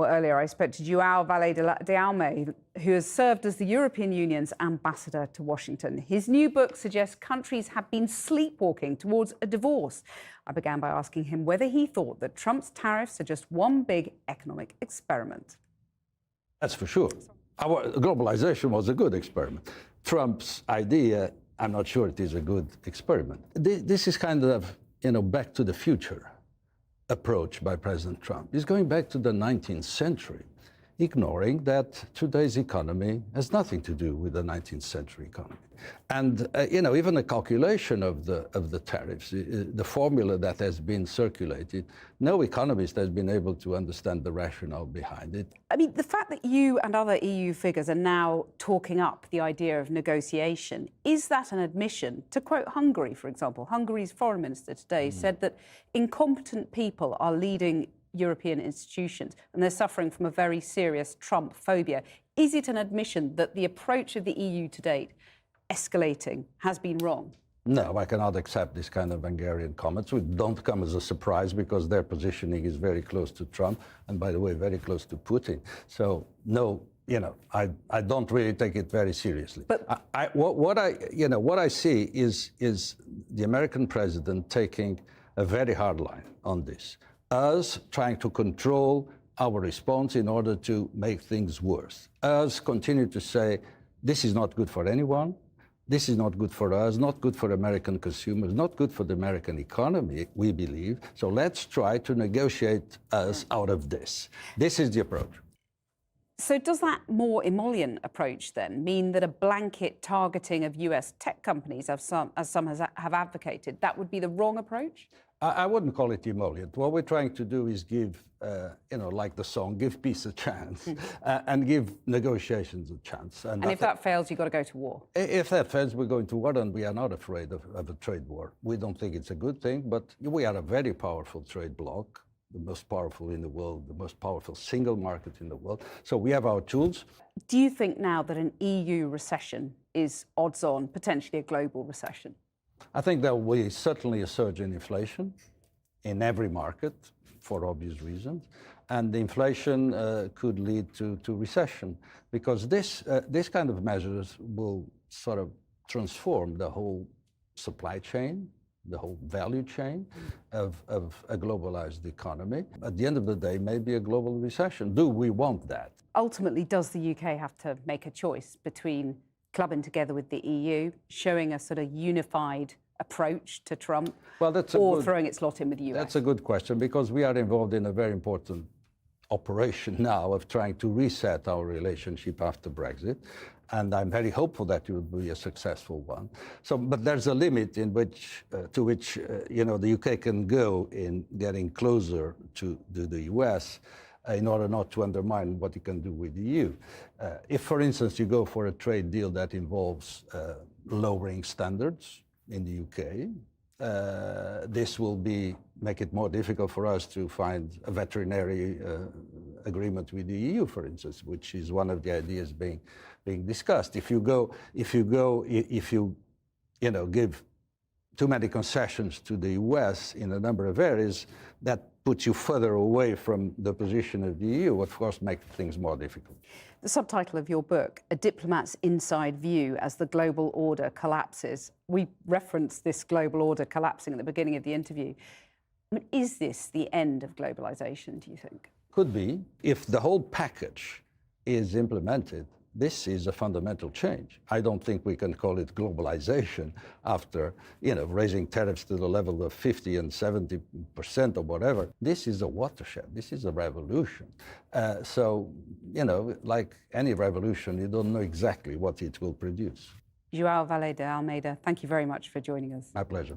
Well, earlier I spoke to João Vale de Almeida, who has served as the European Union's ambassador to Washington. His new book suggests countries have been sleepwalking towards a divorce. I began by asking him whether he thought that Trump's tariffs are just one big economic experiment. That's for sure. Our globalization was a good experiment. Trump's idea, I'm not sure it is a good experiment. This is kind of, back to the future approach by President Trump. He's going back to the 19th century, ignoring that today's economy has nothing to do with the 19th century economy. And, even the calculation of the tariffs, the formula that has been circulated, no economist has been able to understand the rationale behind it. I mean, the fact that you and other EU figures are now talking up the idea of negotiation, is that an admission? To quote Hungary, for example, Hungary's foreign minister today said that incompetent people are leading European institutions and they're suffering from a very serious Trump phobia. Is it an admission that the approach of the EU to date, escalating, has been wrong? No, I cannot accept this kind of Hungarian comments, which don't come as a surprise because their positioning is very close to Trump and, by the way, very close to Putin. So, no, I don't really take it very seriously. But what I see is the American president taking a very hard line on this, us trying to control our response in order to make things worse, us continue to say this is not good for anyone. This is not good for us, not good for American consumers, not good for the American economy, we believe. So let's try to negotiate us out of this. This is the approach. So does that more emollient approach then mean that a blanket targeting of US tech companies, as some have advocated, that would be the wrong approach? I wouldn't call it emollient. What we're trying to do is give, like the song, give peace a chance and give negotiations a chance. And if that fails, you've got to go to war? If that fails, we're going to war, and we are not afraid of a trade war. We don't think it's a good thing, but we are a very powerful trade bloc, the most powerful in the world, the most powerful single market in the world. So we have our tools. Do you think now that an EU recession is odds on, potentially a global recession? I think there will be certainly a surge in inflation in every market for obvious reasons, and the inflation could lead to recession because this kind of measures will sort of transform the whole supply chain, the whole value chain of a globalized economy. At the end of the day, maybe a global recession. Do we want that? Ultimately, does the UK have to make a choice between clubbing together with the EU, showing a sort of unified approach to Trump, or throwing its lot in with the US? That's a good question, because we are involved in a very important operation now of trying to reset our relationship after Brexit, and I'm very hopeful that it will be a successful one. So, but there's a limit in which, to which the UK can go in getting closer to the US, in order not to undermine what it can do with the EU. If, for instance, you go for a trade deal that involves lowering standards in the UK, this will make it more difficult for us to find a veterinary agreement with the EU, for instance, which is one of the ideas being discussed. If you give too many concessions to the US in a number of areas, that puts you further away from the position of the EU, of course, makes things more difficult. The subtitle of your book, A Diplomat's Inside View as the Global Order Collapses. We referenced this global order collapsing at the beginning of the interview. I mean, is this the end of globalization, do you think? Could be. If the whole package is implemented, this is a fundamental change. I don't think we can call it globalization after, raising tariffs to the level of 50 and 70% or whatever. This is a watershed. This is a revolution. So, like any revolution, you don't know exactly what it will produce. João Vale de Almeida, thank you very much for joining us. My pleasure.